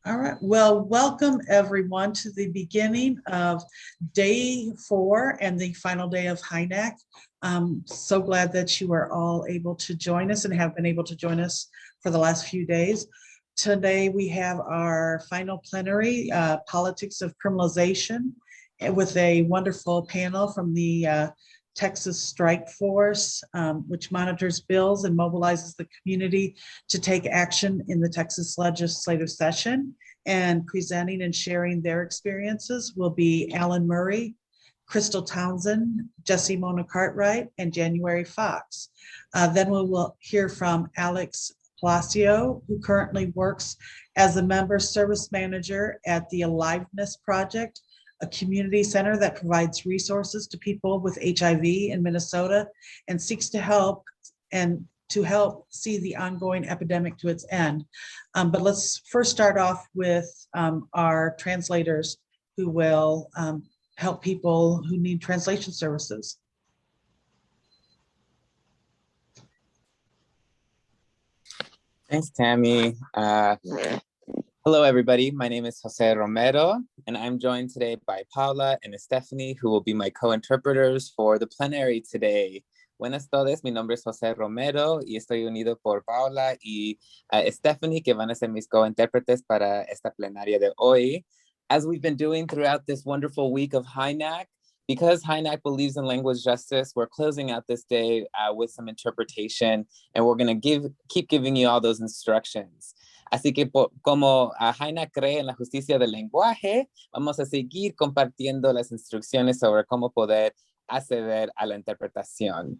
All right. Well, welcome everyone to the beginning of day 4 and the final day of HINAC. I'm so glad that you are all able to join us and have been able to join us for the last few days. Today we have our final plenary, Politics of Criminalization, with a wonderful panel from the Texas Strikeforce, which monitors bills and mobilizes the community to take action in the Texas legislative session. And presenting and sharing their experiences will be Alan Murray, Crystal Townsend, Jessi Mona Cartwright, and Januari Fox. Then we will hear from Alex Palacios, who currently works as a member service manager at the Aliveness Project, a community center that provides resources to people with HIV in Minnesota and seeks to help see the ongoing epidemic to its end. But let's first start off with our translators who will help people who need translation services. Thanks, Tammy. Hello, everybody. My name is Jose Romero, and I'm joined today by Paula and Stephanie, who will be my co-interpreters for the plenary today. Buenas todos, mi nombre es Jose Romero y estoy unido por Paula y Stephanie, que van a ser mis co-intérpretes para esta plenaria de hoy. As we've been doing throughout this wonderful week of HINAC, because HINAC believes in language justice, we're closing out this day with some interpretation, and we're going to keep giving you all those instructions. Así que como HINAC cree en la justicia del lenguaje, vamos a seguir compartiendo las instrucciones sobre cómo poder acceder a la interpretación.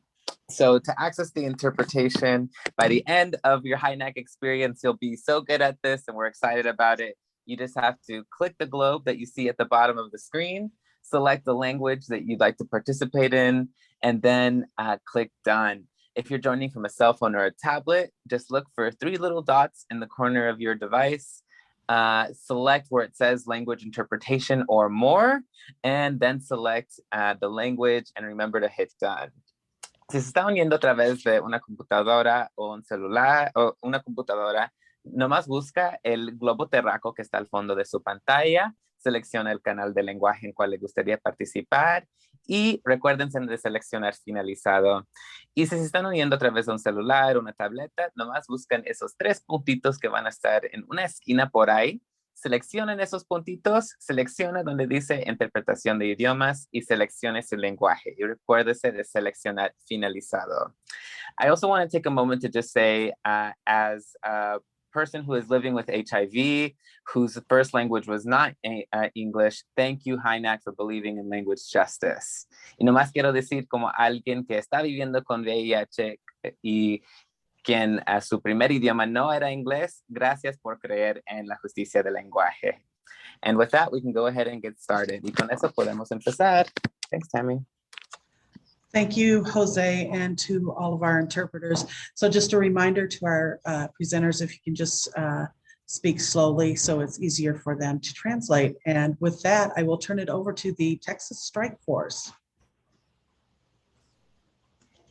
So to access the interpretation, by the end of your HINAC experience, you'll be so good at this, and we're excited about it. You just have to click the globe that you see at the bottom of the screen, select the language that you'd like to participate in, and then click done. If you're joining from a cell phone or a tablet, just look for 3 little dots in the corner of your device, select where it says language interpretation or more, and then select the language and remember to hit done. Si se está uniendo a través de una computadora o un celular o una computadora, nomás busca el globo terráqueo que está al fondo de su pantalla, selecciona el canal de lenguaje en cual le gustaría participar y recuérdense de seleccionar finalizado. Y si se están uniendo a través de un celular o una tableta, nomás buscan esos 3 puntitos que van a estar en una esquina por ahí. Seleccionen esos puntitos, selecciona donde dice interpretación de idiomas y seleccione su lenguaje. Y recuérdese de seleccionar finalizado. I also want to take a moment to just say, as a person who is living with HIV, whose first language was not English, thank you, HINAC, for believing in language justice. Y nomás quiero decir, como alguien que está viviendo con VIH y quien su primer idioma no era inglés, gracias por creer en la justicia del lenguaje. And with that, we can go ahead and get started. Y con eso podemos empezar. Thanks, Tammy. Thank you, Jose, and to all of our interpreters. So just a reminder to our presenters, if you can just speak slowly so it's easier for them to translate. And with that, I will turn it over to the Texas Strikeforce.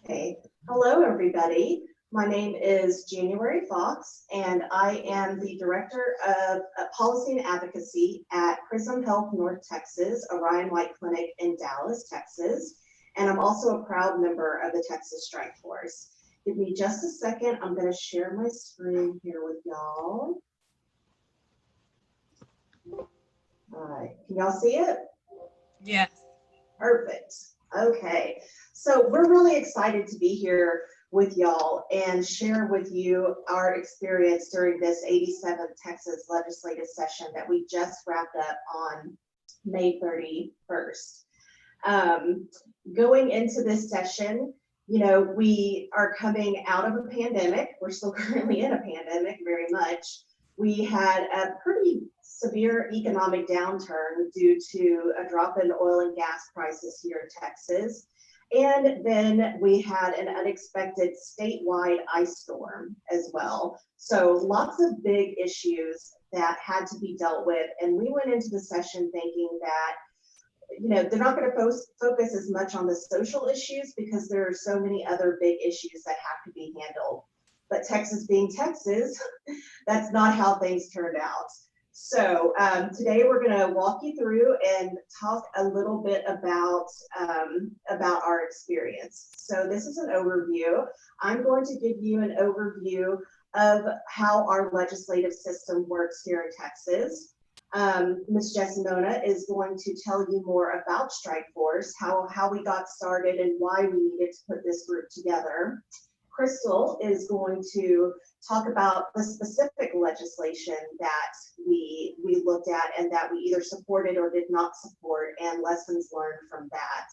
Okay, hello, everybody. My name is Januari Fox, and I am the Director of Policy and Advocacy at Prism Health North Texas, a Ryan White Clinic in Dallas, Texas. And I'm also a proud member of the Texas Strikeforce. Give me just a second. I'm going to share my screen here with y'all. All right, can y'all see it? Yes. Perfect. Okay, so we're really excited to be here with y'all and share with you our experience during this 87th Texas legislative session that we just wrapped up on May 31st. Going into this session, you know, we are coming out of a pandemic. We're still currently in a pandemic very much. We had a pretty severe economic downturn due to a drop in oil and gas prices here in Texas. And then we had an unexpected statewide ice storm as well. So lots of big issues that had to be dealt with. And we went into the session thinking that, you know, they're not going to focus as much on the social issues because there are so many other big issues that have to be handled. But Texas being Texas, that's not how things turned out. So today we're going to walk you through and talk a little bit about our experience. So this is an overview. I'm going to give you an overview of how our legislative system works here in Texas. Ms. Jessi is going to tell you more about Strikeforce, how we got started and why we needed to put this group together. Crystal is going to talk about the specific legislation that we looked at and that we either supported or did not support and lessons learned from that.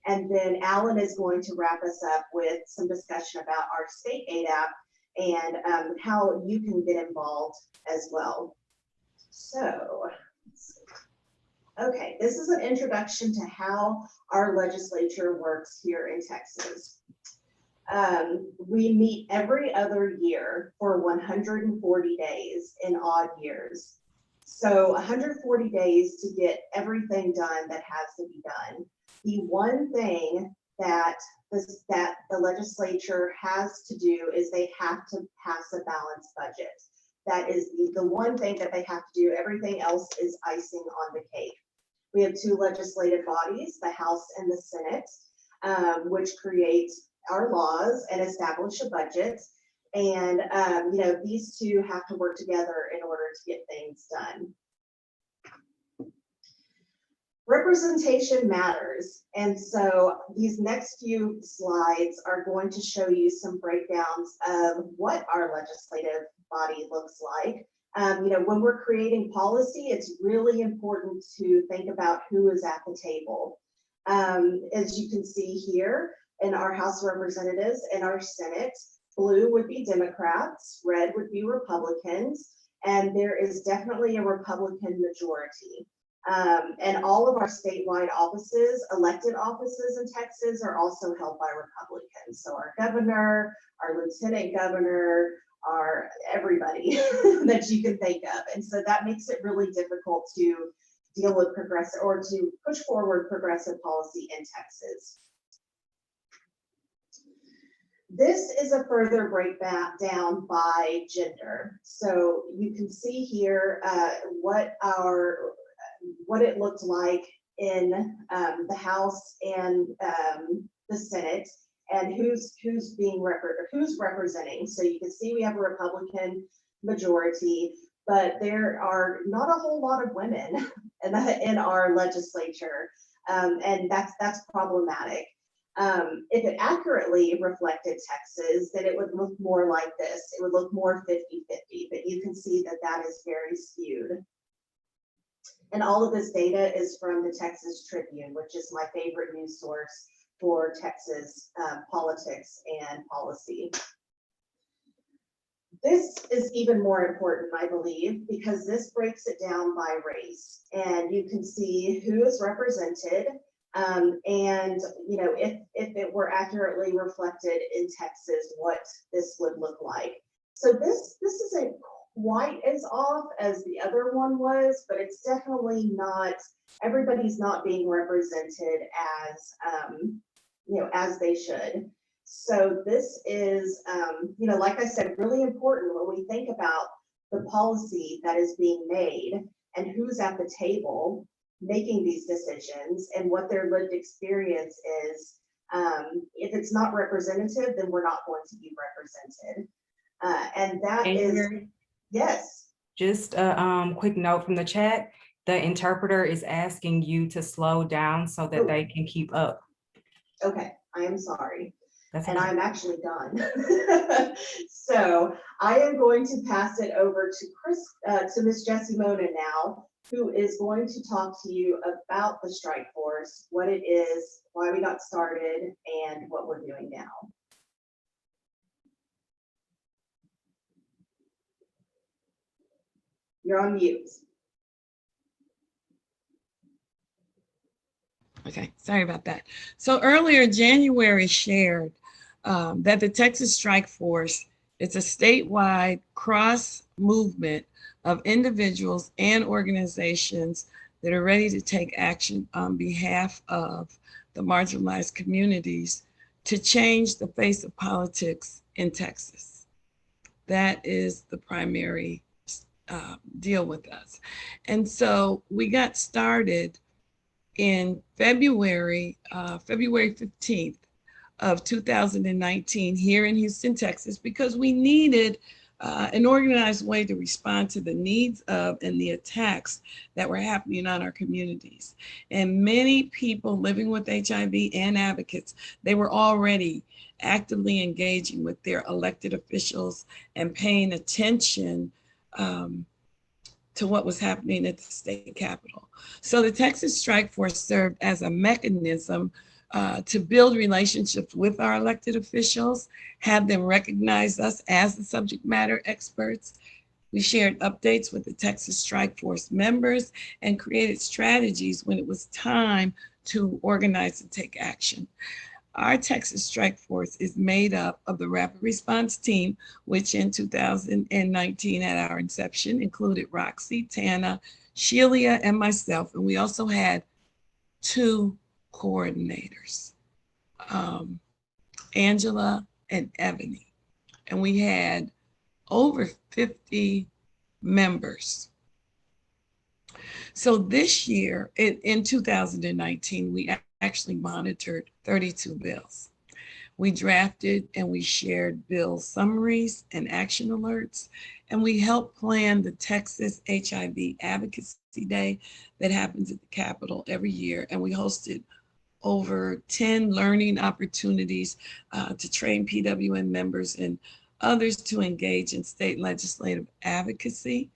And then Alan is going to wrap us up with some discussion about our state aid app and how you can get involved as well. So, okay, this is an introduction to how our legislature works here in Texas. We meet every other year for 140 days in odd years. So 140 days to get everything done that has to be done. The one thing that the legislature has to do is they have to pass a balanced budget. That is the one thing that they have to do. Everything else is icing on the cake. We have two legislative bodies, the House and the Senate, which create our laws and establish a budget. And, these two have to work together in order to get things done. Representation matters. And so these next few slides are going to show you some breakdowns of what our legislative body looks like. When we're creating policy, it's really important to think about who is at the table. As you can see here in our House of Representatives and our Senate, blue would be Democrats, red would be Republicans, and there is definitely a Republican majority. And all of our statewide offices, elected offices in Texas, are also held by Republicans. So our governor, our lieutenant governor, our everybody that you can think of. And so that makes it really difficult to deal with progressive or to push forward progressive policy in Texas. This is a further breakdown by gender. So you can see here what it looked like in the House and the Senate, and who's representing. So you can see we have a Republican majority, but there are not a whole lot of women in our legislature, and that's problematic. If it accurately reflected Texas, then it would look more like this. It would look more 50-50, but you can see that that is very skewed. And all of this data is from the Texas Tribune, which is my favorite news source for Texas politics and policy. This is even more important, I believe, because this breaks it down by race, and you can see who is represented, and if it were accurately reflected in Texas, what this would look like. So this isn't quite as off as the other one was, but it's definitely not, everybody's not being represented as they should. So this is, like I said, really important when we think about the policy that is being made and who's at the table making these decisions and what their lived experience is. If it's not representative, then we're not going to be represented. And that is, yes. Just a quick note from the chat. The interpreter is asking you to slow down so that they can keep up. Okay, I am sorry. That's and okay. I'm actually done. So I am going to pass it over to Ms. Jessi now, who is going to talk to you about the Strikeforce, what it is, why we got started, and what we're doing now. You're on mute. Okay, sorry about that. So earlier, Januari shared that the Texas Strikeforce is a statewide cross movement of individuals and organizations that are ready to take action on behalf of the marginalized communities to change the face of politics in Texas. That is the primary deal with us. And so we got started in February 15th of 2019 here in Houston, Texas, because we needed an organized way to respond to the needs of and the attacks that were happening on our communities. And many people living with HIV and advocates, they were already actively engaging with their elected officials and paying attention to what was happening at the state capitol. So the Texas Strike Force served as a mechanism to build relationships with our elected officials, have them recognize us as the subject matter experts. We shared updates with the Texas Strike Force members and created strategies when it was time to organize and take action. Our Texas Strike Force is made up of the Rapid Response Team, which in 2019 at our inception included Roxy, Tana, Shelia, and myself. And we also had 2 coordinators, Angela and Ebony. And we had over 50 members. So this year, in 2019, we actually monitored 32 bills. We drafted and we shared bill summaries and action alerts, and we helped plan the Texas HIV Advocacy Day that happens at the Capitol every year. And we hosted over 10 learning opportunities to train PWN members and others to engage in state legislative advocacy,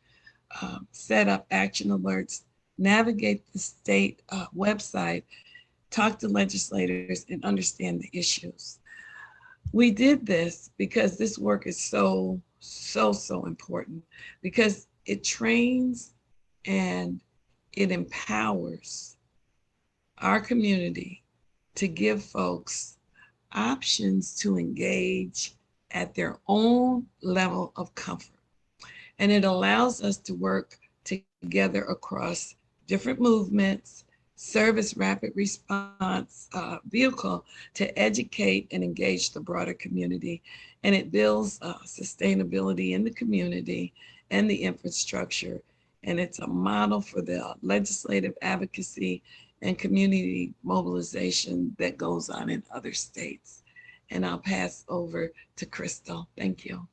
set up action alerts, navigate the state website, talk to legislators, and understand the issues. We did this because this work is so important, because it trains and it empowers our community to give folks options to engage at their own level of comfort. And it allows us to work together across different movements, service rapid response vehicle to educate and engage the broader community. And it builds sustainability in the community and the infrastructure. And it's a model for the legislative advocacy and community mobilization that goes on in other states. And I'll pass over to Crystal. Thank you.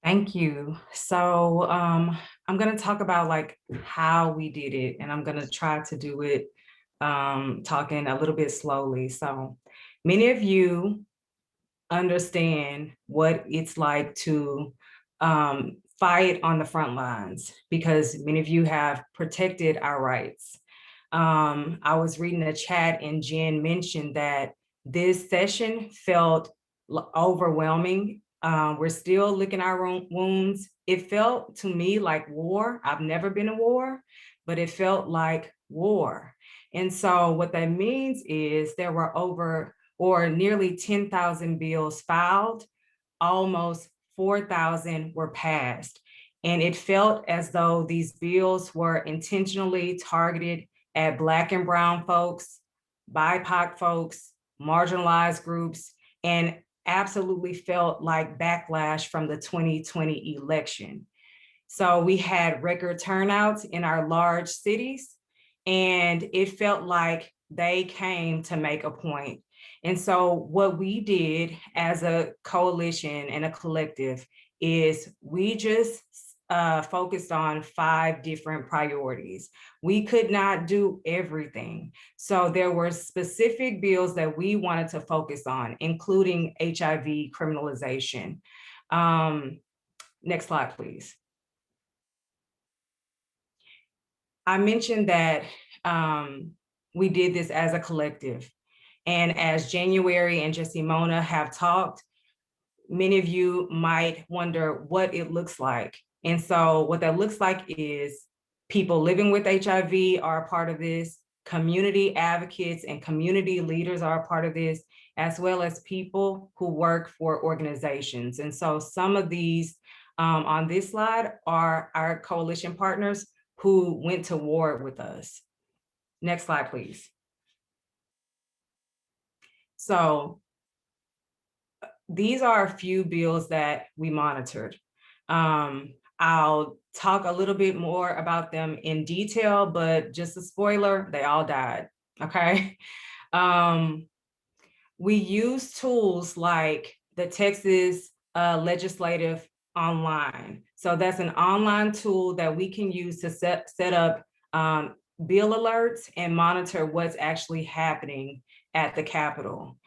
Thank you. So I'm going to talk about like how we did it, and I'm going to try to do it talking a little bit slowly. So many of you understand what it's like to fight on the front lines, because many of you have protected our rights. I was reading the chat and Jen mentioned that this session felt overwhelming. We're still licking our own wounds. It felt to me like war. I've never been in war, but it felt like war. And so what that means is there were over or nearly 10,000 bills filed, almost 4,000 were passed. And it felt as though these bills were intentionally targeted at Black and Brown folks, BIPOC folks, marginalized groups, and absolutely felt like backlash from the 2020 election. So we had record turnouts in our large cities, and it felt like they came to make a point. And so what we did as a coalition and a collective is we just focused on 5 different priorities. We could not do everything. So there were specific bills that we wanted to focus on, including HIV criminalization. Next slide, please. I mentioned that we did this as a collective. And as Januari and Jessi Mona have talked, many of you might wonder what it looks like. And so what that looks like is people living with HIV are a part of this, community advocates and community leaders are a part of this, as well as people who work for organizations. And so some of these on this slide are our coalition partners who went to war with us. Next slide, please. So these are a few bills that we monitored. I'll talk a little bit more about them in detail, but just a spoiler, they all died, okay? We use tools like the Texas Legislative Online. So that's an online tool that we can use to set up bill alerts and monitor what's actually happening at the Capitol.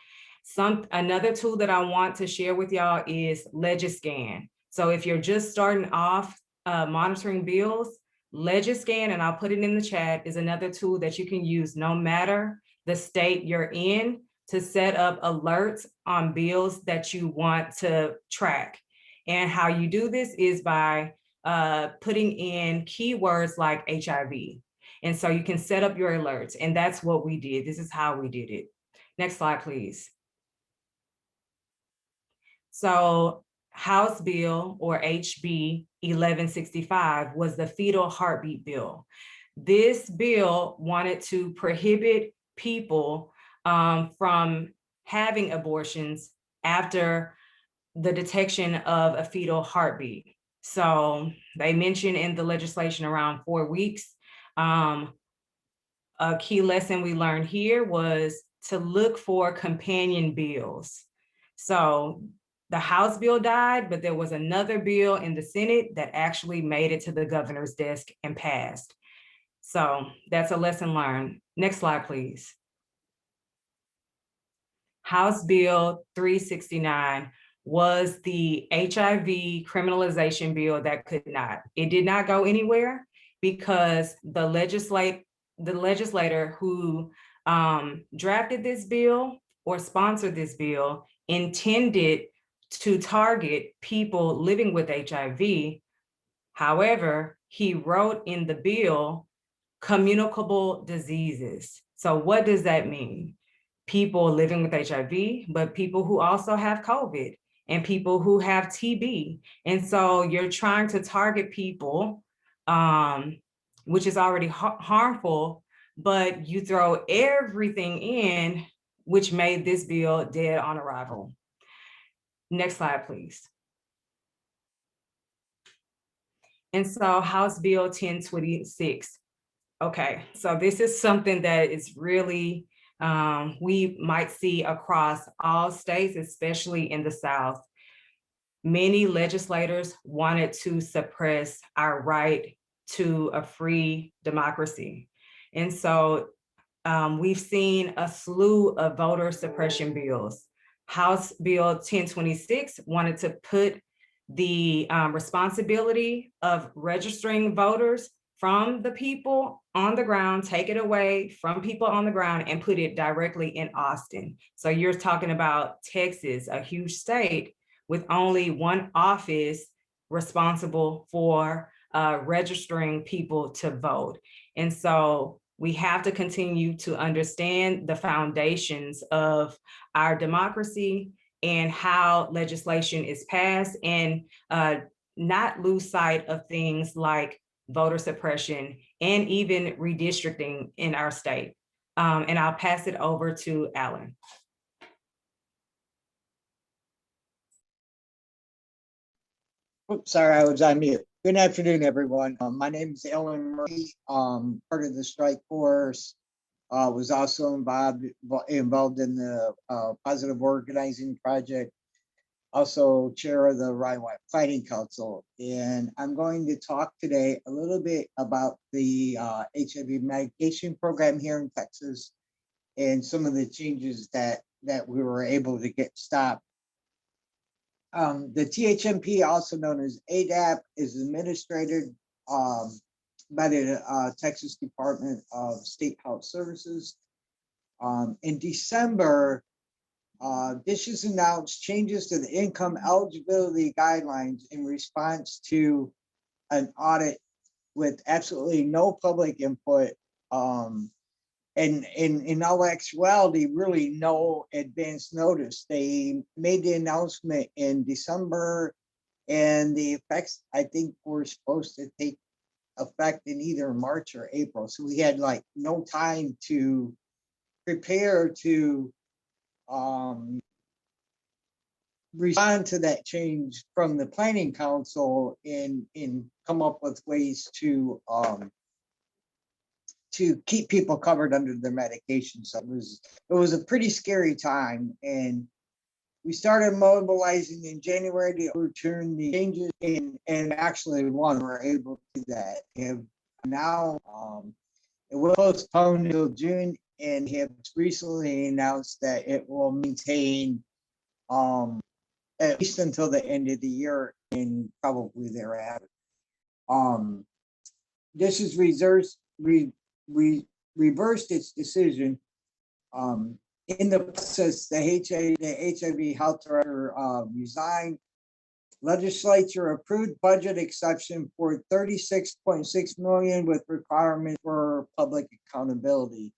Another tool that I want to share with y'all is Legiscan. So if you're just starting off monitoring bills, Legiscan, and I'll put it in the chat, is another tool that you can use no matter the state you're in to set up alerts on bills that you want to track. And how you do this is by putting in keywords like HIV. And so you can set up your alerts, and that's what we did. This is how we did it. Next slide, please. So House Bill, or HB 1165, was the fetal heartbeat bill. This bill wanted to prohibit people from having abortions after the detection of a fetal heartbeat. So they mentioned in the legislation around 4 weeks. A key lesson we learned here was to look for companion bills. So the House bill died, but there was another bill in the Senate that actually made it to the governor's desk and passed. So that's a lesson learned. Next slide, please. House Bill 369 was the HIV criminalization bill that could not. It did not go anywhere because the legislator who drafted this bill or sponsored this bill intended to target people living with HIV. However, he wrote in the bill communicable diseases. So what does that mean? People living with HIV, but people who also have COVID and people who have TB. And so you're trying to target people, which is already harmful, but you throw everything in, which made this bill dead on arrival. Next slide, please. And so House Bill 1026. Okay, so this is something that is really, we might see across all states, especially in the South. Many legislators wanted to suppress our right to a free democracy. And so we've seen a slew of voter suppression bills. House Bill 1026 wanted to put the responsibility of registering voters from the people on the ground, take it away from people on the ground and put it directly in Austin. So you're talking about Texas, a huge state with only one office responsible for registering people to vote. And so we have to continue to understand the foundations of our democracy and how legislation is passed, and not lose sight of things like voter suppression and even redistricting in our state. And I'll pass it over to Alan. Oops, sorry, I was on mute. Good afternoon, everyone. My name is Alan Murray, part of the Strikeforce. Was also involved in the Positive Organizing Project, also chair of the Ryan White Fighting Council. And I'm going to talk today a little bit about the HIV medication program here in Texas and some of the changes that we were able to get stopped. The THMP, also known as ADAP, is administered by the Texas Department of State Health Services. In December, DSHS announced changes to the income eligibility guidelines in response to an audit with absolutely no public input, and in all actuality, really no advance notice. They made the announcement in December, and the effects, I think, were supposed to take effect in either March or April. So we had like no time to prepare to respond to that change from the planning council and come up with ways to keep people covered under their medication. So it was a pretty scary time, and we started mobilizing in January to overturn the changes, and actually we're able to do that. And now it will postpone until June, and have recently announced that it will maintain at least until the end of the year and probably thereafter. This is reversed its decision. In the process, the HIV health director resigned. Legislature approved budget exception for 36.6 million with requirement for public accountability.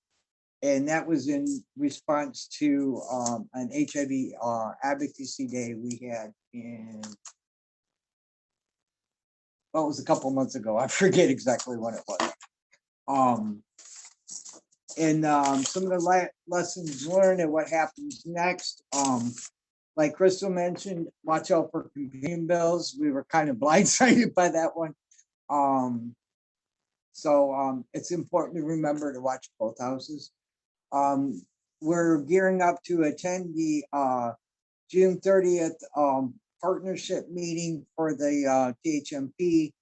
And that was in response to an HIV advocacy day we had in, well, it was a couple months ago. I forget exactly when it was. And some of the lessons learned and what happens next. Like Crystal mentioned, watch out for companion bills. We were kind of blindsided by that one. So it's important to remember to watch both houses. We're gearing up to attend the June 30th partnership meeting for the THMP.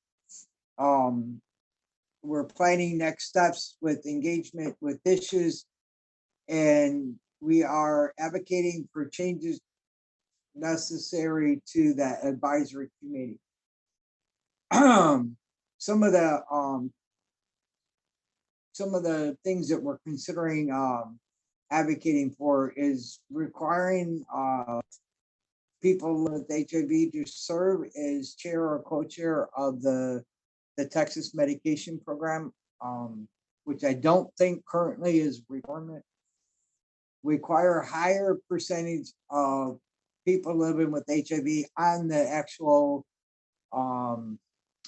We're planning next steps with engagement with issues, and we are advocating for changes necessary to that advisory committee. Some of the things that we're considering advocating for is requiring people with HIV to serve as chair or co-chair of the Texas medication program, which I don't think currently is requirement. Require higher percentage of people living with HIV on the actual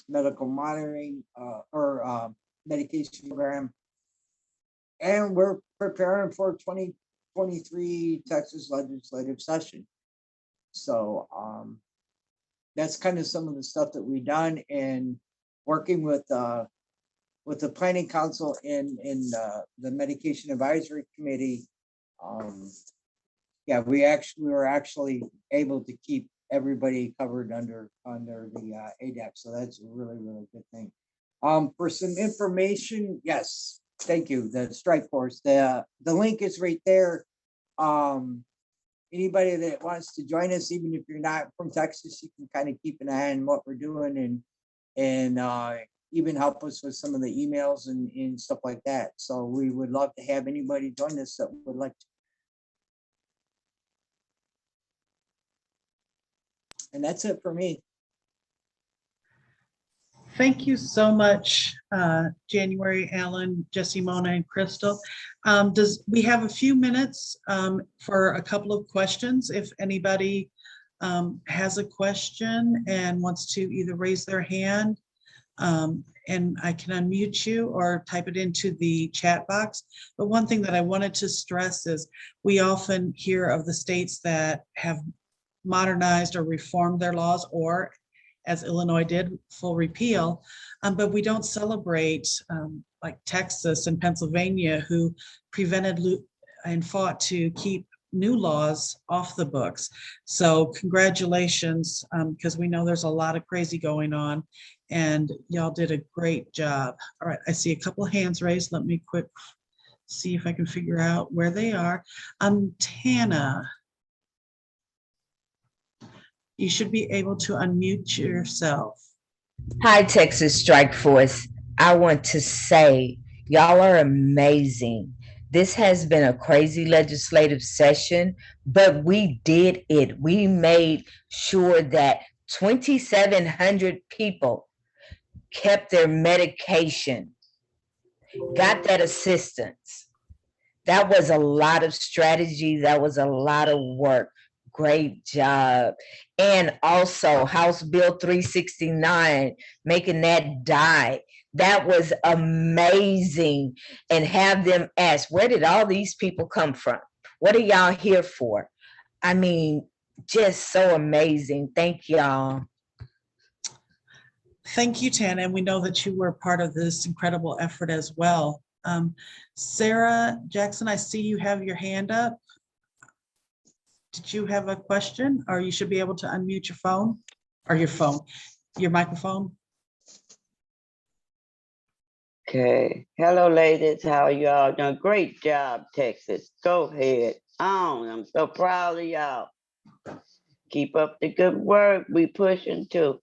medical monitoring or medication program. And we're preparing for 2023 Texas legislative session. So that's kind of some of the stuff that we've done, and working with the planning council and the medication advisory committee. Yeah, we were actually able to keep everybody covered under the ADAP. So that's a really, really good thing. For some information, yes, thank you. The Strikeforce, the link is right there. Anybody that wants to join us, even if you're not from Texas, you can kind of keep an eye on what we're doing and even help us with some of the emails and stuff like that. So we would love to have anybody join us that would like to. And that's it for me. Thank you so much, Januari, Alan, Jessi, Mona, and Crystal. We have a few minutes for a couple of questions. If anybody has a question and wants to either raise their hand, and I can unmute you or type it into the chat box. But one thing that I wanted to stress is we often hear of the states that have modernized or reformed their laws, or as Illinois did, full repeal, but we don't celebrate like Texas and Pennsylvania, who prevented and fought to keep new laws off the books. So congratulations, because we know there's a lot of crazy going on, and y'all did a great job. All right, I see a couple of hands raised. Let me quick see if I can figure out where they are. Tana, you should be able to unmute yourself. Hi, Texas Strikeforce. I want to say y'all are amazing. This has been a crazy legislative session, but we did it. We made sure that 2,700 people kept their medication, got that assistance. That was a lot of strategy. That was a lot of work. Great job. And also House Bill 369, making that die. That was amazing. And have them ask, where did all these people come from? What are y'all here for? I mean, just so amazing. Thank y'all. Thank you, Tana, and we know that you were part of this incredible effort as well. Sarah Jackson, I see you have your hand up. Did you have a question, or you should be able to unmute your phone or your microphone? Okay. Hello, ladies. How are y'all doing? Great job, Texas. Go ahead. I'm so proud of y'all. Keep up the good work. We pushing too.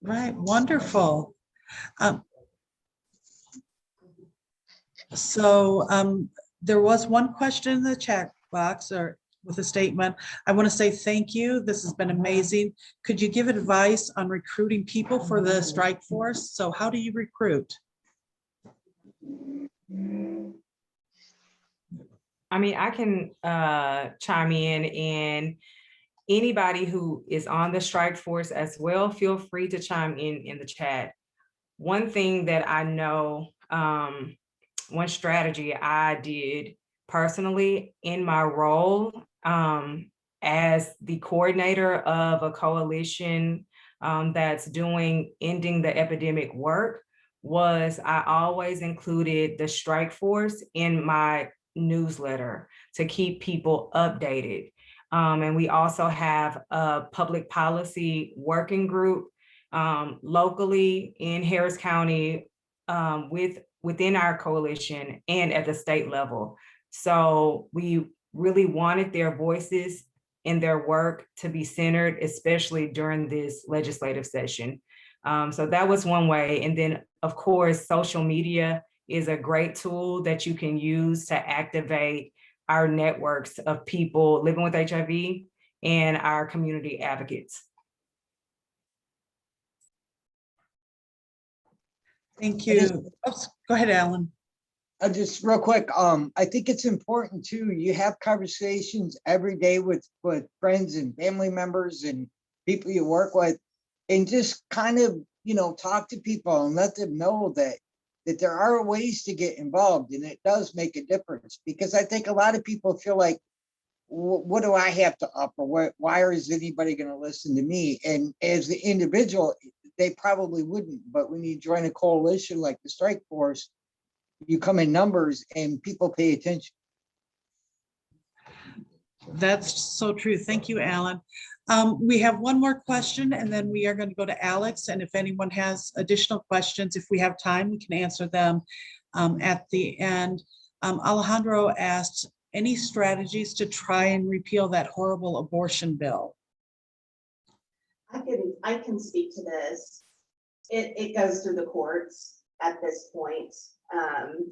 Right, wonderful. There was one question in the chat box or with a statement. I want to say thank you. This has been amazing. Could you give advice on recruiting people for the strike force? So how do you recruit? I mean, I can chime in, and anybody who is on the strike force as well, feel free to chime in the chat. One thing that I know, one strategy I did personally in my role as the coordinator of a coalition that's doing ending the epidemic work was I always included the strike force in my newsletter to keep people updated. And we also have a public policy working group locally in Harris County within our coalition and at the state level. So we really wanted their voices in their work to be centered, especially during this legislative session. So that was one way. And then, of course, social media is a great tool that you can use to activate our networks of people living with HIV and our community advocates. Thank you. Go ahead, Alan. Just real quick, I think it's important too, you have conversations every day with friends and family members and people you work with, and just kind of, talk to people and let them know that there are ways to get involved, and it does make a difference. Because I think a lot of people feel like, what do I have to offer? Why is anybody going to listen to me? And as the individual, they probably wouldn't. But when you join a coalition like the Strikeforce, you come in numbers and people pay attention. That's so true. Thank you, Alan. We have one more question, and then we are going to go to Alex. And if anyone has additional questions, if we have time, we can answer them at the end. Alejandro asked, any strategies to try and repeal that horrible abortion bill? I can speak to this. It goes through the courts at this point.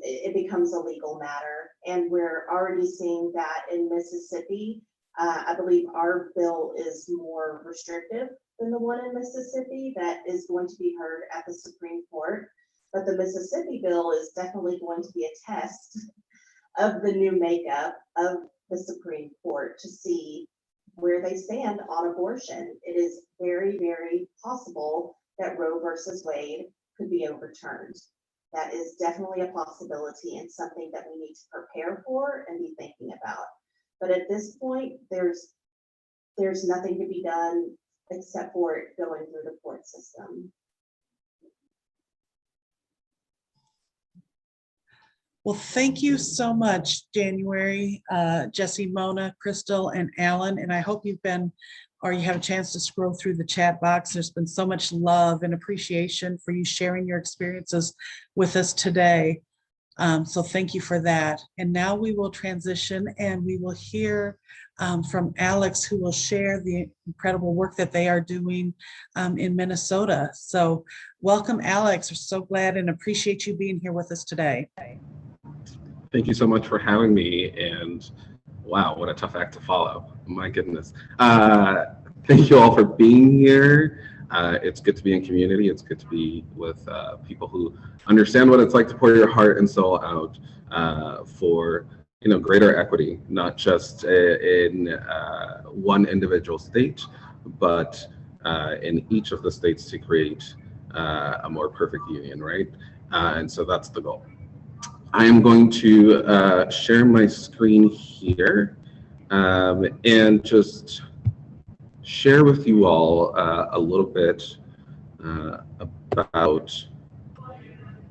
It becomes a legal matter, and we're already seeing that in Mississippi. I believe our bill is more restrictive than the one in Mississippi that is going to be heard at the Supreme Court. But the Mississippi bill is definitely going to be a test of the new makeup of the Supreme Court to see where they stand on abortion. It is very, very possible that Roe versus Wade could be overturned. That is definitely a possibility and something that we need to prepare for and be thinking about. But at this point, there's nothing to be done except for it going through the court system. Well, thank you so much, Januari, Jessi, Mona, Crystal, and Alan. And I hope you have a chance to scroll through the chat box. There's been so much love and appreciation for you sharing your experiences with us today. So thank you for that. And now we will transition and we will hear from Alex, who will share the incredible work that they are doing in Minnesota. So welcome, Alex. We're so glad and appreciate you being here with us today. Thank you so much for having me, and wow, what a tough act to follow. My goodness. Thank you all for being here. It's good to be in community. It's good to be with people who understand what it's like to pour your heart and soul out for greater equity, not just in one individual state, but in each of the states to create a more perfect union, right? And so that's the goal. I am going to share my screen here, and just share with you all a little bit about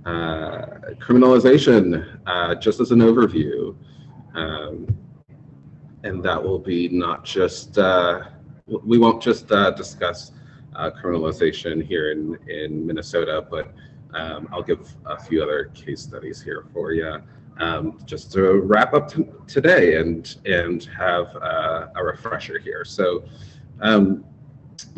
criminalization, just as an overview. And that will be not just, we won't just discuss criminalization here in Minnesota, but I'll give a few other case studies here for you, just to wrap up today and have a refresher here. So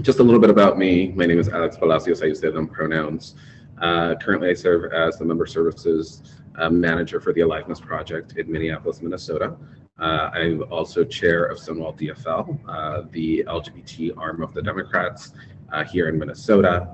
just a little bit about me. My name is Alex Palacios. I use they, them pronouns. Currently, I serve as the Member Services Manager for the Aliveness Project in Minneapolis, Minnesota. I'm also chair of Stonewall DFL, the LGBT arm of the Democrats here in Minnesota.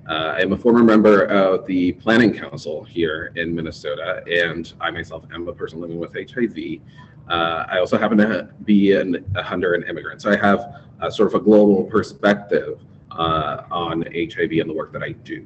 I'm a former member of the Planning Council here in Minnesota, and I myself am a person living with HIV. I also happen to be a hunter and immigrant, so I have sort of a global perspective on HIV and the work that I do.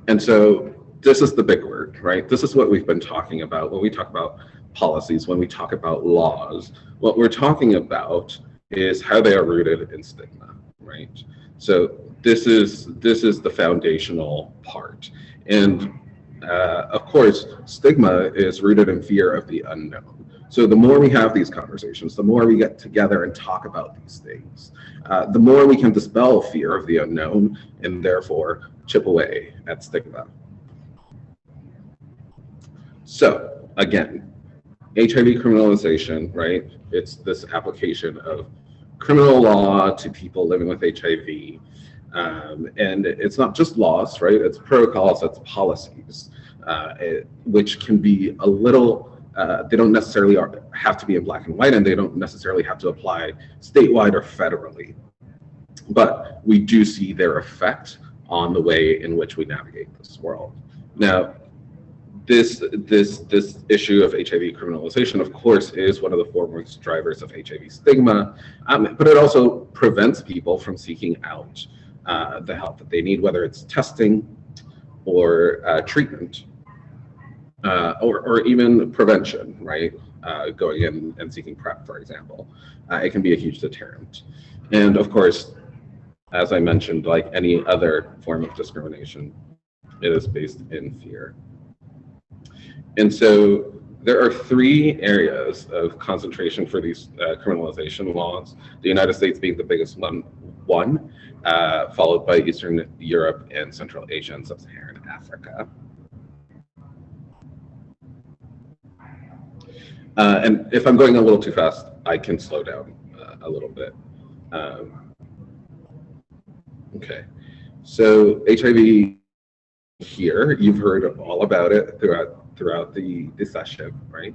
And so this is the big word, right? This is what we've been talking about when we talk about policies, when we talk about laws. What we're talking about is how they are rooted in stigma, right? So this is the foundational part. And of course, stigma is rooted in fear of the unknown. So the more we have these conversations, the more we get together and talk about these things, the more we can dispel fear of the unknown and therefore chip away at stigma. So again, HIV criminalization, right? It's this application of criminal law to people living with HIV. And it's not just laws, right? It's protocols, it's policies, which can be a little, they don't necessarily have to be in black and white, and they don't necessarily have to apply statewide or federally. But we do see their effect on the way in which we navigate this world. Now, this issue of HIV criminalization, of course, is one of the foremost drivers of HIV stigma, but it also prevents people from seeking out the help that they need, whether it's testing or treatment, or even prevention, right? Going in and seeking PrEP, for example. It can be a huge deterrent. And of course, as I mentioned, like any other form of discrimination, it is based in fear. And so there are three areas of concentration for these criminalization laws, the United States being the biggest one, followed by Eastern Europe and Central Asia and Sub-Saharan Africa. And if I'm going a little too fast, I can slow down a little bit. Okay, so HIV here, you've heard all about it throughout the session, right?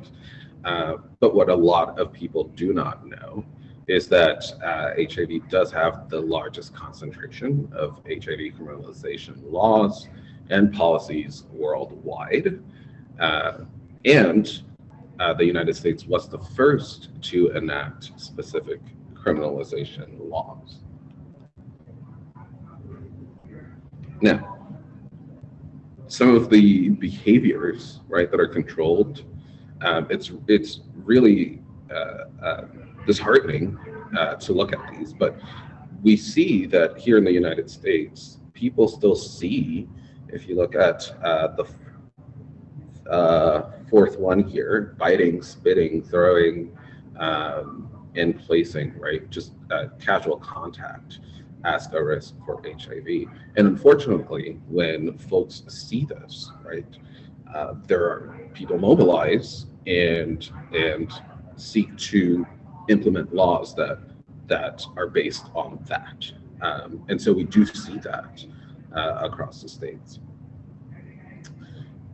But what a lot of people do not know is that HIV does have the largest concentration of HIV criminalization laws and policies worldwide. And the United States was the first to enact specific criminalization laws. Now, some of the behaviors, right, that are controlled, it's really disheartening to look at these, but we see that here in the United States, people still see, if you look at the fourth one here, biting, spitting, throwing, and placing, right, just casual contact as a risk for HIV. And unfortunately, when folks see this, right, there are people mobilize and seek to implement laws that are based on that. And so we do see that across the states.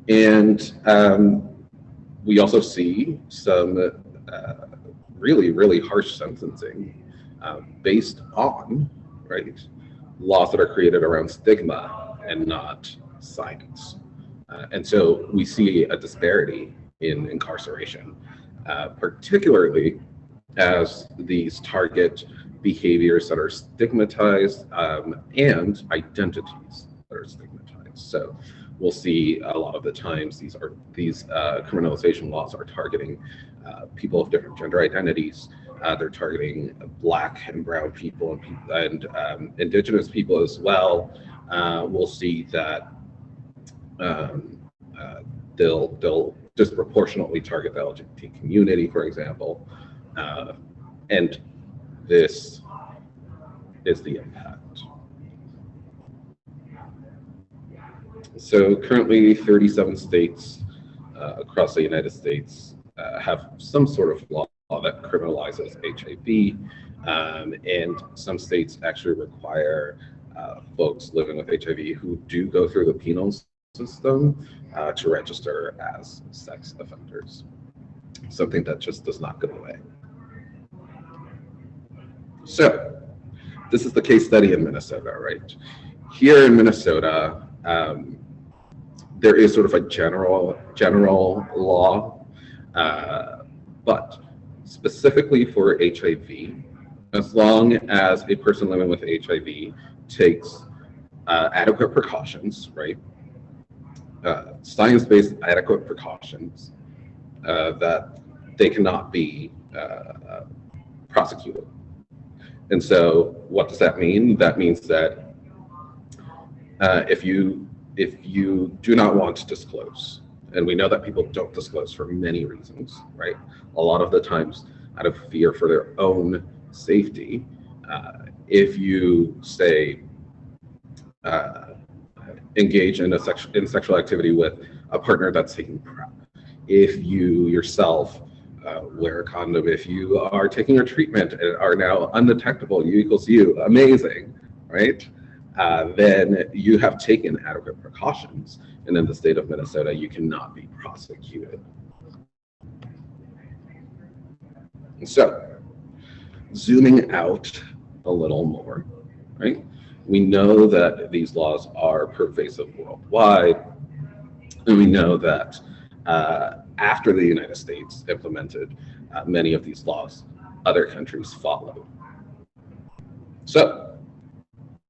And we also see some really, really harsh sentencing based on, right, laws that are created around stigma and not science. And so we see a disparity in incarceration, particularly as these target behaviors that are stigmatized and identities that are stigmatized. So we'll see a lot of the times these criminalization laws are targeting people of different gender identities. They're targeting Black and brown people and Indigenous people as well. We'll see that they'll disproportionately target the LGBT community, for example, and this is the impact. So currently 37 states across the United States have some sort of law that criminalizes HIV, and some states actually require folks living with HIV who do go through the penal system to register as sex offenders, something that just does not go away. So this is the case study in Minnesota, right? Here in Minnesota, there is sort of a general law, but specifically for HIV, as long as a person living with HIV takes adequate precautions, right? Science-based adequate precautions, that they cannot be prosecuted. And so what does that mean? That means that if you do not want to disclose, and we know that people don't disclose for many reasons, right? A lot of the times out of fear for their own safety. If you say engage in sexual activity with a partner that's taking PrEP, if you yourself wear a condom, if you are taking your treatment and are now undetectable, U equals U, amazing, right? Then you have taken adequate precautions, and in the state of Minnesota, you cannot be prosecuted. So, zooming out a little more, right? We know that these laws are pervasive worldwide, and we know that after the United States implemented many of these laws, other countries followed. So,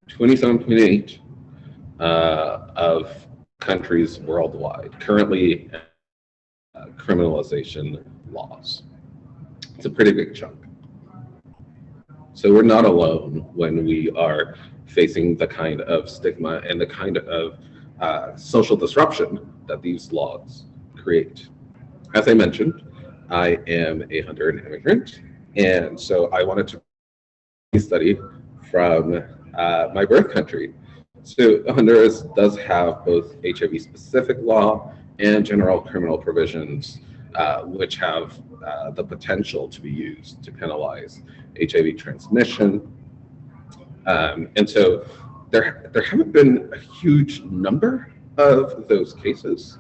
27.8 of countries worldwide currently criminalization laws. It's a pretty big chunk. So we're not alone when we are facing the kind of stigma and the kind of social disruption that these laws create. As I mentioned, I am a Honduran immigrant, and so I wanted to study from my birth country. So Honduras does have both HIV-specific law and general criminal provisions, which have the potential to be used to penalize HIV transmission. And so there haven't been a huge number of those cases,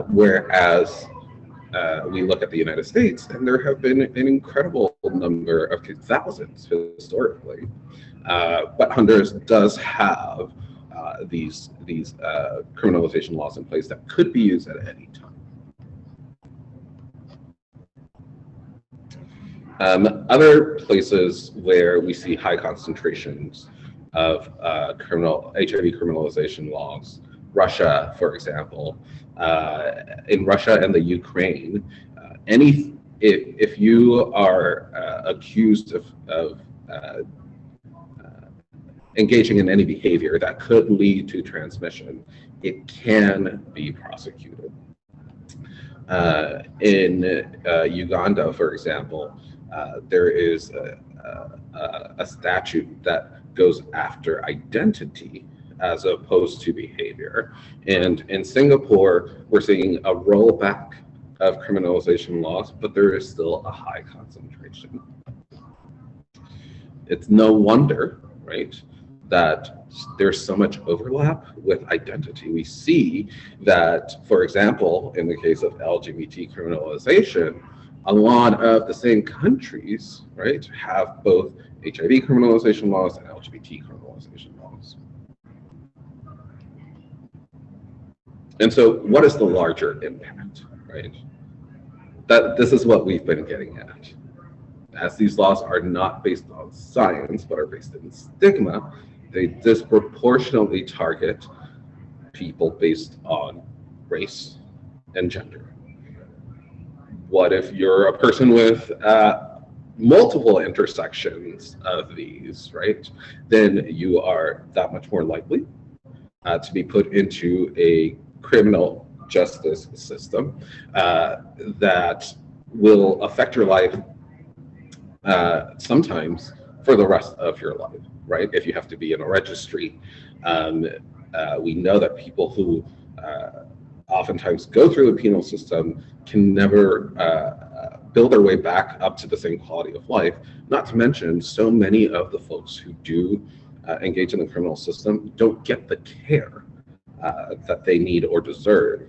whereas we look at the United States, and there have been an incredible number of thousands historically. But Honduras does have these criminalization laws in place that could be used at any time. Other places where we see high concentrations of HIV criminalization laws, Russia, for example. In Russia and the Ukraine, if you are accused of engaging in any behavior that could lead to transmission, it can be prosecuted. In Uganda, for example, there is a statute that goes after identity as opposed to behavior. And in Singapore, we're seeing a rollback of criminalization laws, but there is still a high concentration. It's no wonder, right, that there's so much overlap with identity. We see that, for example, in the case of LGBT criminalization, a lot of the same countries, right, have both HIV criminalization laws and LGBT criminalization laws. And so what is the larger impact, right? This is what we've been getting at. As these laws are not based on science, but are based in stigma, they disproportionately target people based on race and gender. What if you're a person with multiple intersections of these, right? Then you are that much more likely to be put into a criminal justice system that will affect your life sometimes for the rest of your life, right? If you have to be in a registry. We know that people who oftentimes go through the penal system can never build their way back up to the same quality of life. Not to mention, so many of the folks who do engage in the criminal system don't get the care that they need or deserve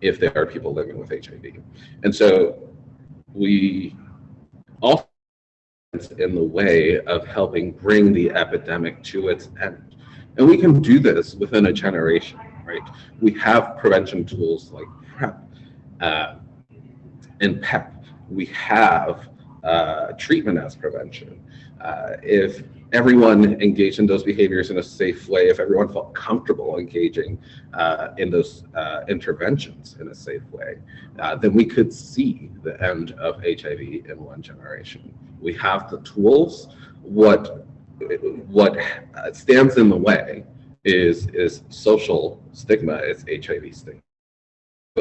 if they are people living with HIV. And so we also in the way of helping bring the epidemic to its end. And we can do this within a generation, right? We have prevention tools like PrEP and PEP. We have treatment as prevention. If everyone engaged in those behaviors in a safe way, if everyone felt comfortable engaging in those interventions in a safe way, then we could see the end of HIV in one generation. We have the tools. What stands in the way is social stigma, is HIV stigma.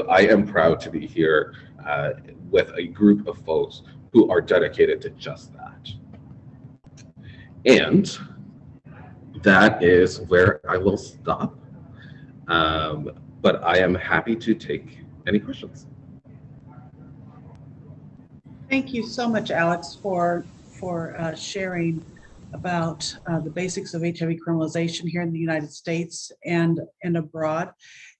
I am proud to be here with a group of folks who are dedicated to just that. And that is where I will stop. But I am happy to take any questions. Thank you so much, Alex, for sharing about the basics of HIV criminalization here in the United States and abroad.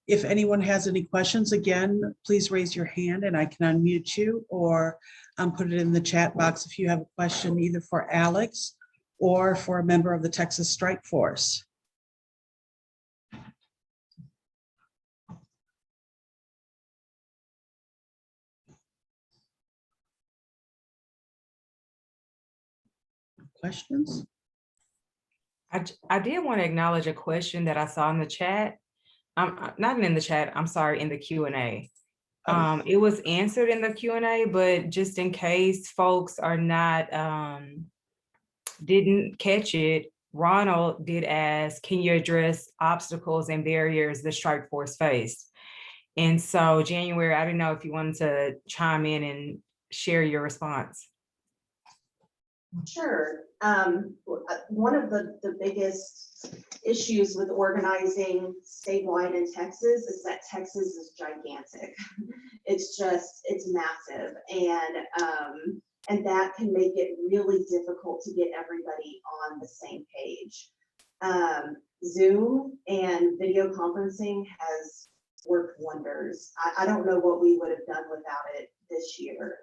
If anyone has any questions, again, please raise your hand and I can unmute you, or put it in the chat box if you have a question either for Alex or for a member of the Texas Strikeforce. Questions? I did want to acknowledge a question that I saw in the chat. Not in the chat, I'm sorry, in the Q&A. It was answered in the Q&A, but just in case folks are not, didn't catch it, Ronald did ask, can you address obstacles and barriers the Strikeforce faced? And so Januari, I didn't know if you wanted to chime in and share your response. Sure. One of the biggest issues with organizing statewide in Texas is that Texas is gigantic. It's massive, and that can make it really difficult to get everybody on the same page. Zoom and video conferencing has worked wonders. I don't know what we would have done without it this year.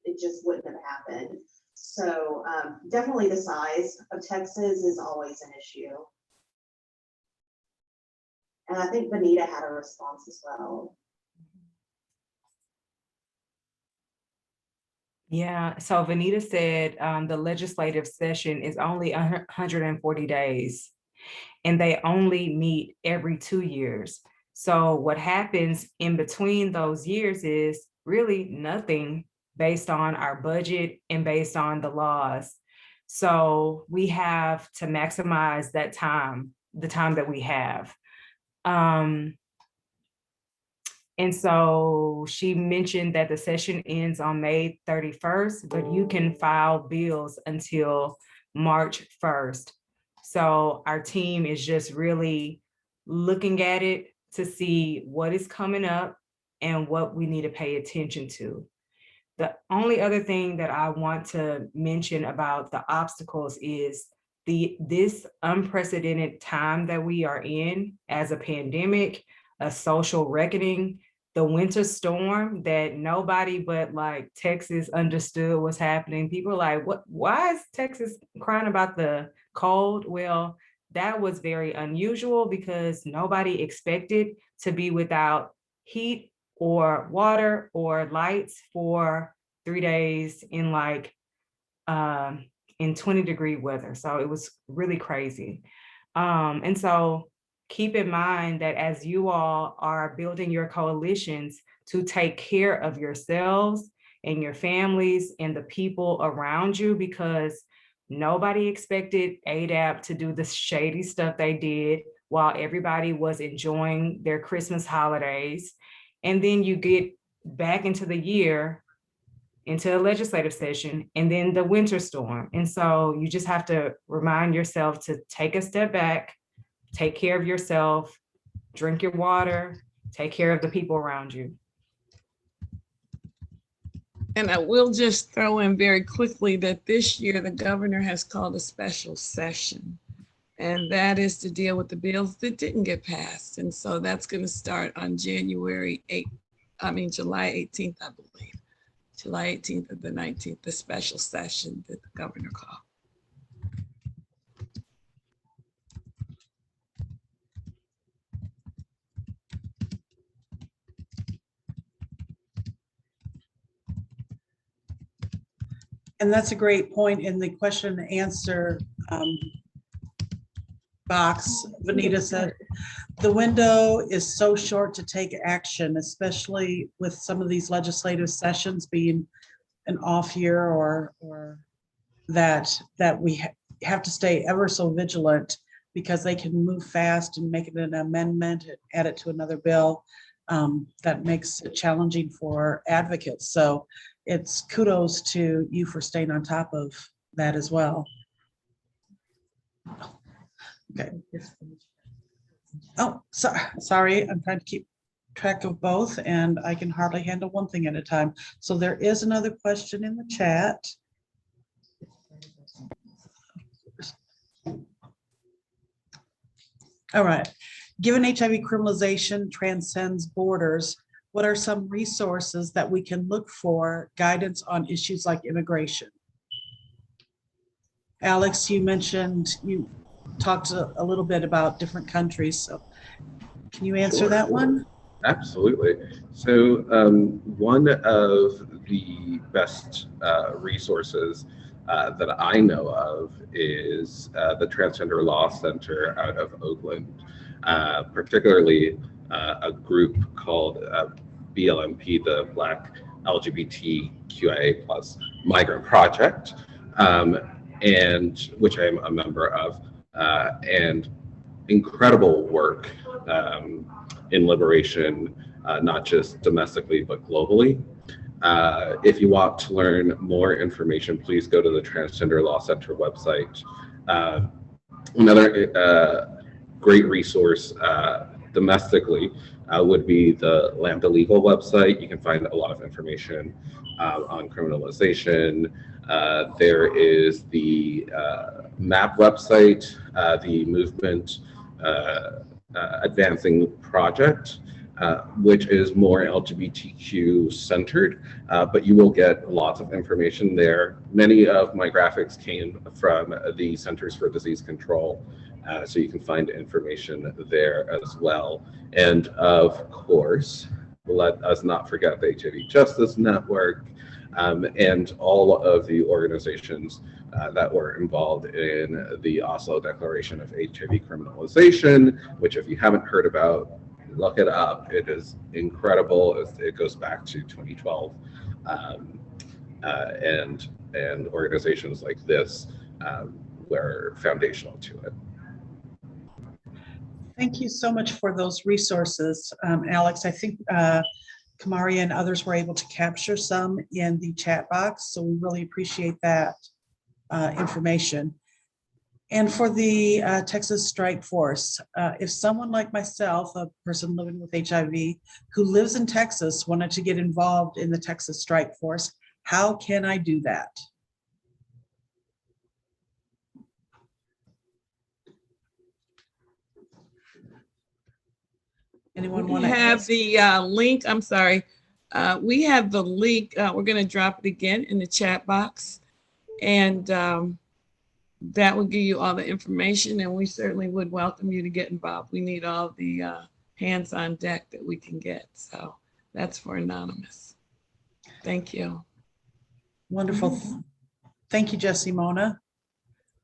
It just wouldn't have happened. So definitely the size of Texas is always an issue. And I think Benita had a response as well. Yeah, so Vanita said the legislative session is only 140 days and they only meet every 2 years. So what happens in between those years is really nothing based on our budget and based on the laws. So we have to maximize that time, the time that we have. And so she mentioned that the session ends on May 31st, but you can file bills until March 1st. So our team is just really looking at it to see what is coming up and what we need to pay attention to. The only other thing that I want to mention about the obstacles is this unprecedented time that we are in as a pandemic, a social reckoning, the winter storm that nobody but like Texas understood what's happening. People are like, what? Why is Texas crying about the cold? Well, that was very unusual because nobody expected to be without heat or water or lights for 3 days in like in 20-degree weather. So it was really crazy. And so keep in mind that as you all are building your coalitions to take care of yourselves and your families and the people around you, because nobody expected ADAP to do the shady stuff they did while everybody was enjoying their Christmas holidays. And then you get back into the year, into a legislative session, and then the winter storm. And so you just have to remind yourself to take a step back, take care of yourself, drink your water, take care of the people around you. And I will just throw in very quickly that this year the governor has called a special session. And that is to deal with the bills that didn't get passed. And so that's going to start on July 18th, I believe. July 18th or the 19th, the special session that the governor called. And that's a great point in the question and answer box. Vanita said, the window is so short to take action, especially with some of these legislative sessions being an off year or that we have to stay ever so vigilant because they can move fast and make it an amendment, add it to another bill. That makes it challenging for advocates. So it's kudos to you for staying on top of that as well. Okay. Oh, sorry, I'm trying to keep track of both and I can hardly handle one thing at a time. So there is another question in the chat. All right. Given HIV criminalization transcends borders, what are some resources that we can look for guidance on issues like immigration? Alex, you mentioned, you talked a little bit about different countries. So can you answer that one? Absolutely. So one of the best resources that I know of is the Transgender Law Center out of Oakland, particularly a group called BLMP, the Black LGBTQIA plus Migrant Project, and which I am a member of, and incredible work in liberation, not just domestically, but globally. If you want to learn more information, please go to the Transgender Law Center website. Another great resource domestically would be the Lambda Legal website. You can find a lot of information on criminalization. There is the MAP website, the Movement Advancing Project, which is more LGBTQ centered, but you will get lots of information there. Many of my graphics came from the Centers for Disease Control, so you can find information there as well. And of course, let us not forget the HIV Justice Network, and all of the organizations that were involved in the Oslo Declaration of HIV Criminalization, which if you haven't heard about, look it up. It is incredible. It goes back to 2012. And organizations like this were foundational to it. Thank you so much for those resources, Alex. I think Kamari and others were able to capture some in the chat box, so we really appreciate that information. And for the Texas Strike Force, if someone like myself, a person living with HIV who lives in Texas, wanted to get involved in the Texas Strike Force, how can I do that? Anyone want to have the link? I'm sorry. We have the link. We're going to drop it again in the chat box. And that will give you all the information. And we certainly would welcome you to get involved. We need all the hands on deck that we can get. So that's for Anonymous. Thank you. Wonderful. Thank you, Jessi. Mona.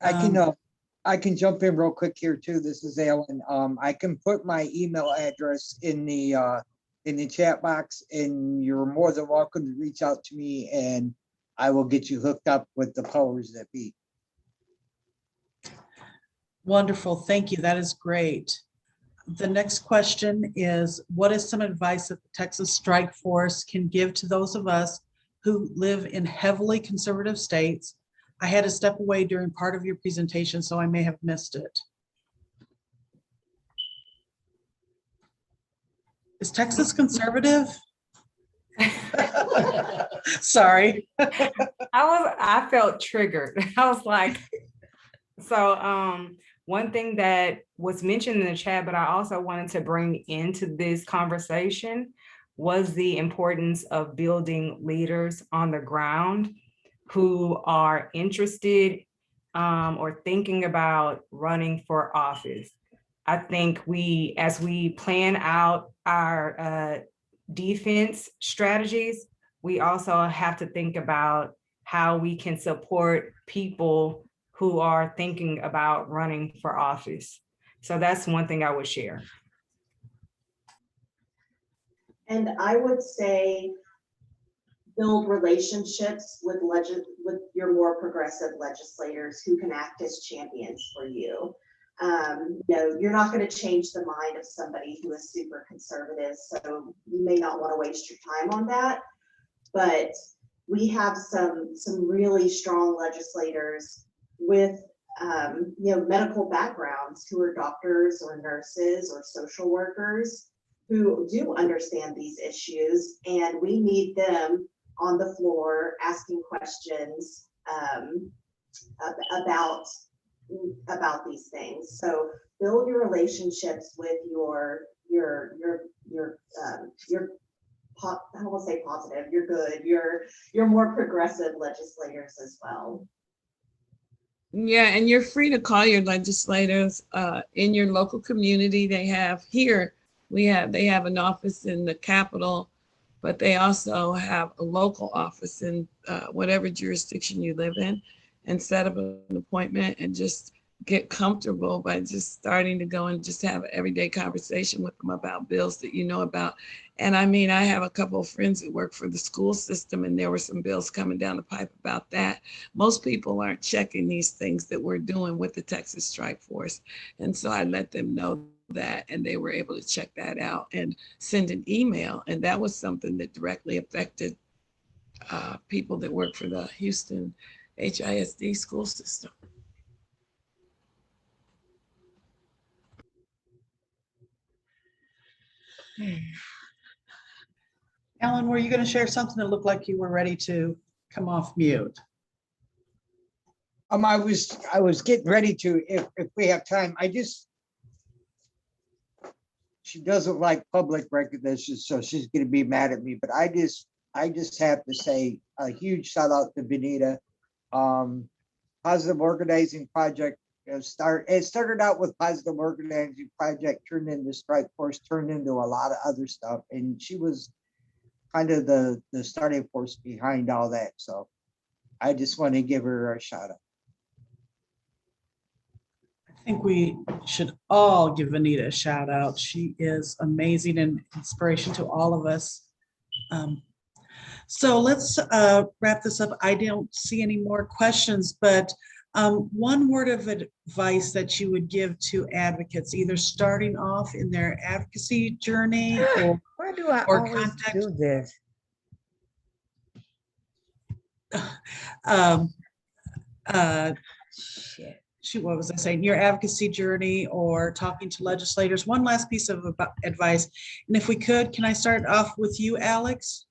I I can jump in real quick here too. This is Alan. I can put my email address in the chat box, and you're more than welcome to reach out to me, and I will get you hooked up with the powers that be. Wonderful, thank you. That is great. The next question is, what is some advice that the Texas Strike Force can give to those of us who live in heavily conservative states? I had to step away during part of your presentation, so I may have missed it. Is Texas conservative? Sorry. I felt triggered. I was like, so one thing that was mentioned in the chat, but I also wanted to bring into this conversation was the importance of building leaders on the ground who are interested or thinking about running for office. I think as we plan out our defense strategies, we also have to think about how we can support people who are thinking about running for office. So that's one thing I would share. And I would say build relationships with your more progressive legislators who can act as champions for you. You're not going to change the mind of somebody who is super conservative, so you may not want to waste your time on that. But we have some really strong legislators with medical backgrounds who are doctors or nurses or social workers who do understand these issues, and we need them on the floor asking questions about these things. So build your relationships with your I won't say positive, you're good, your more progressive legislators as well. Yeah, and you're free to call your legislators in your local community. They have an office in the Capitol, but they also have a local office in whatever jurisdiction you live in, and set up an appointment and just get comfortable by just starting to go and just have an everyday conversation with them about bills that you know about. And I mean, I have a couple of friends that work for the school system, and there were some bills coming down the pipe about that. Most people aren't checking these things that we're doing with the Texas Strike Force. And so I let them know that, and they were able to check that out and send an email. And that was something that directly affected people that work for the Houston HISD school system. Alan, were you going to share something that looked like you were ready to come off mute? I was getting ready to, if we have time. She doesn't like public recognition, so she's going to be mad at me. But I just have to say a huge shout out to Benita. Positive Organizing Project. It started out with Positive Organizing Project, turned into Strikeforce, turned into a lot of other stuff, and she was kind of the starting force behind all that. So I just want to give her a shout out. I think we should all give Anita a shout out. She is amazing and inspiration to all of us. So let's wrap this up. I don't see any more questions, but one word of advice that you would give to advocates, either starting off in their advocacy journey or why do I or always do this? Shoot, what was I saying? Your advocacy journey or talking to legislators. One last piece of advice, and if we could, can I start off with you, Alex?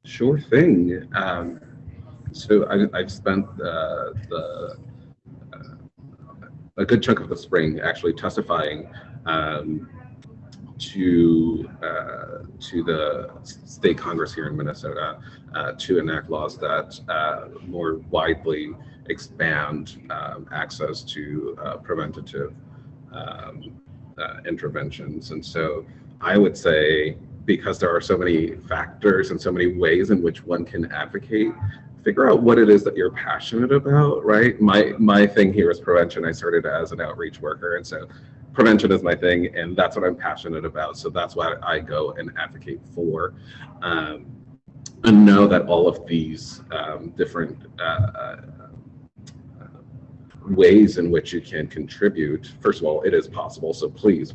Sure thing. So I've spent a good chunk of the spring actually testifying to the state Congress here in Minnesota to enact laws that more widely expand access to preventative interventions. And so I would say, because there are so many factors and so many ways in which one can advocate figure out what it is that you're passionate about, right? My thing here is prevention. I started as an outreach worker, and so prevention is my thing, and that's what I'm passionate about. So that's why I go and advocate for. And know that all of these different ways in which you can contribute, first of all, it is possible. So please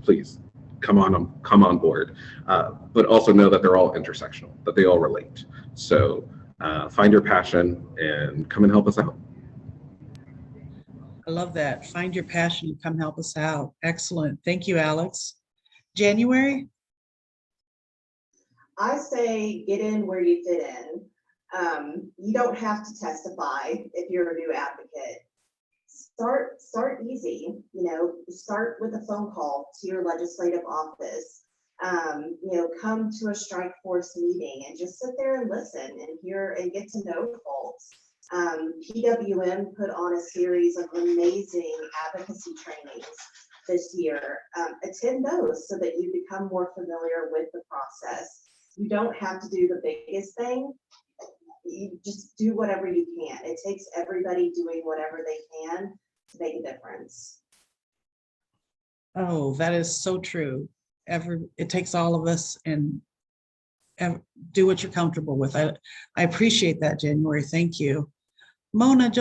come on board. But also know that they're all intersectional, that they all relate. So find your passion and come and help us out. I love that. Find your passion and come help us out. Excellent. Thank you, Alex. January? I say get in where you fit in. You don't have to testify if you're a new advocate. Start easy, start with a phone call to your legislative office. Come to a Strikeforce meeting and just sit there and listen and hear and get to know folks. PWM put on a series of amazing advocacy trainings this year. Attend those so that you become more familiar with the process. You don't have to do the biggest thing. You just do whatever you can. It takes everybody doing whatever they can to make a difference. Oh, that is so true. It takes all of us, and do what you're comfortable with. I appreciate that, January. Thank you. Mona,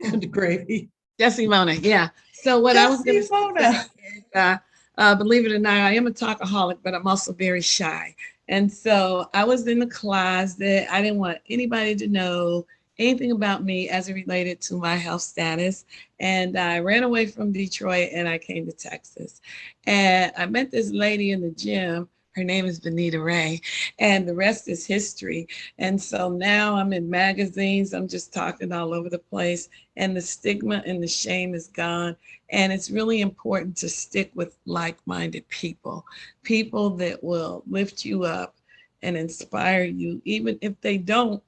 good gravy. Jessi Mona, yeah. So what I was going to Mona. say is, believe it or not, I am a talkaholic, but I'm also very shy. And so I was in the closet. I didn't want anybody to know anything about me as it related to my health status. And I ran away from Detroit and I came to Texas. And I met this lady in the gym. Her name is Benita Ray, and the rest is history. And so now I'm in magazines. I'm just talking all over the place, and the stigma and the shame is gone. And it's really important to stick with like-minded people that will lift you up and inspire you, even if they don't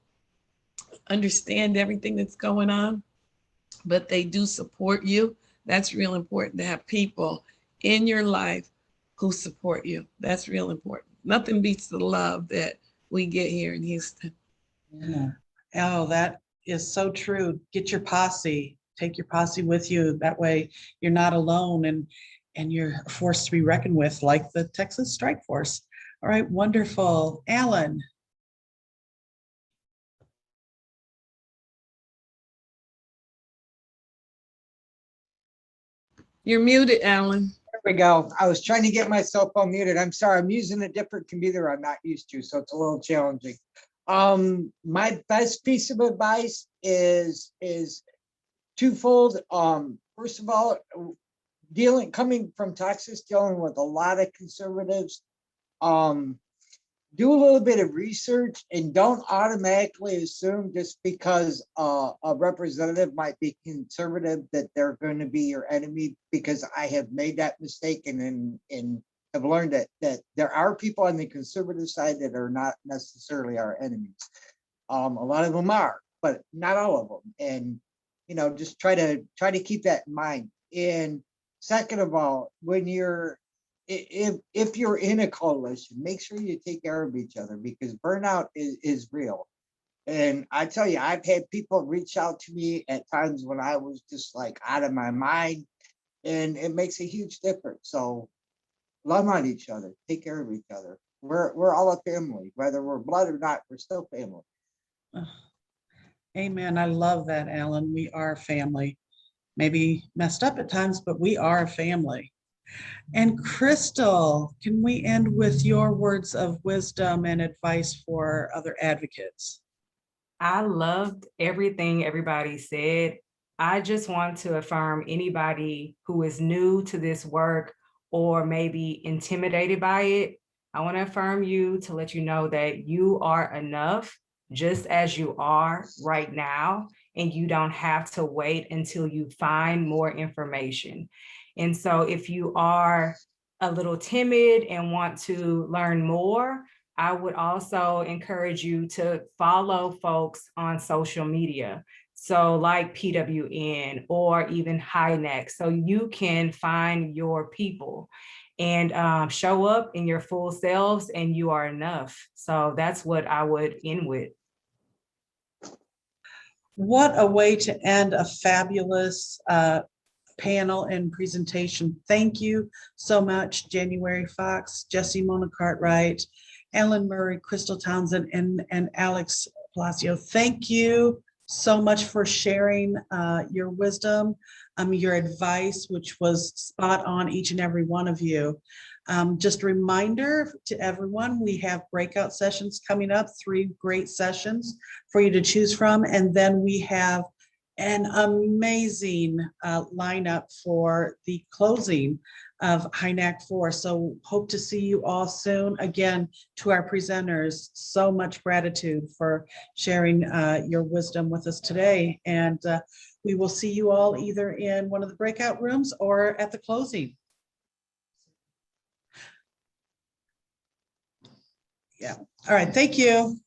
understand everything that's going on, but they do support you. That's real important, to have people in your life who support you. That's real important. Nothing beats the love that we get here in Houston. Yeah. Oh, that is so true. Get your posse. Take your posse with you. That way you're not alone, and you're a force to be reckoned with, like the Texas Strikeforce. All right, wonderful. Alan. You're muted, Alan. There we go. I was trying to get myself unmuted. I'm sorry. I'm using a different computer I'm not used to, so it's a little challenging. My best piece of advice is twofold. First of all, coming from Texas, dealing with a lot of conservatives, do a little bit of research and don't automatically assume just because a representative might be conservative that they're going to be your enemy, because I have made that mistake and have learned that there are people on the conservative side that are not necessarily our enemies. A lot of them are, but not all of them. And just try to keep that in mind. And second of all, if you're in a coalition, make sure you take care of each other, because burnout is real. And I tell you, I've had people reach out to me at times when I was just like out of my mind, and it makes a huge difference. So love on each other, take care of each other. We're all a family, whether we're blood or not, we're still family. Amen. I love that, Alan. We are family. Maybe messed up at times, but we are a family. And Crystal, can we end with your words of wisdom and advice for other advocates? I loved everything everybody said. I just want to affirm anybody who is new to this work or maybe intimidated by it. I want to affirm you to let you know that you are enough just as you are right now, and you don't have to wait until you find more information. And so if you are a little timid and want to learn more, I would also encourage you to follow folks on social media. So like PWN or even HiNEC, so you can find your people and show up in your full selves, and you are enough. So that's what I would end with. What a way to end a fabulous panel and presentation. Thank you so much, Januari Fox, Jessi Mona Cartwright, Ellen Murray, Crystal Townsend, and Alex Palacios. Thank you so much for sharing your wisdom, your advice, which was spot on, each and every one of you. Just a reminder to everyone, we have breakout sessions coming up, 3 great sessions for you to choose from. And then we have an amazing lineup for the closing of HYNAC 4. So hope to see you all soon. Again, to our presenters, so much gratitude for sharing your wisdom with us today. And we will see you all either in one of the breakout rooms or at the closing. Yeah. All right. Thank you.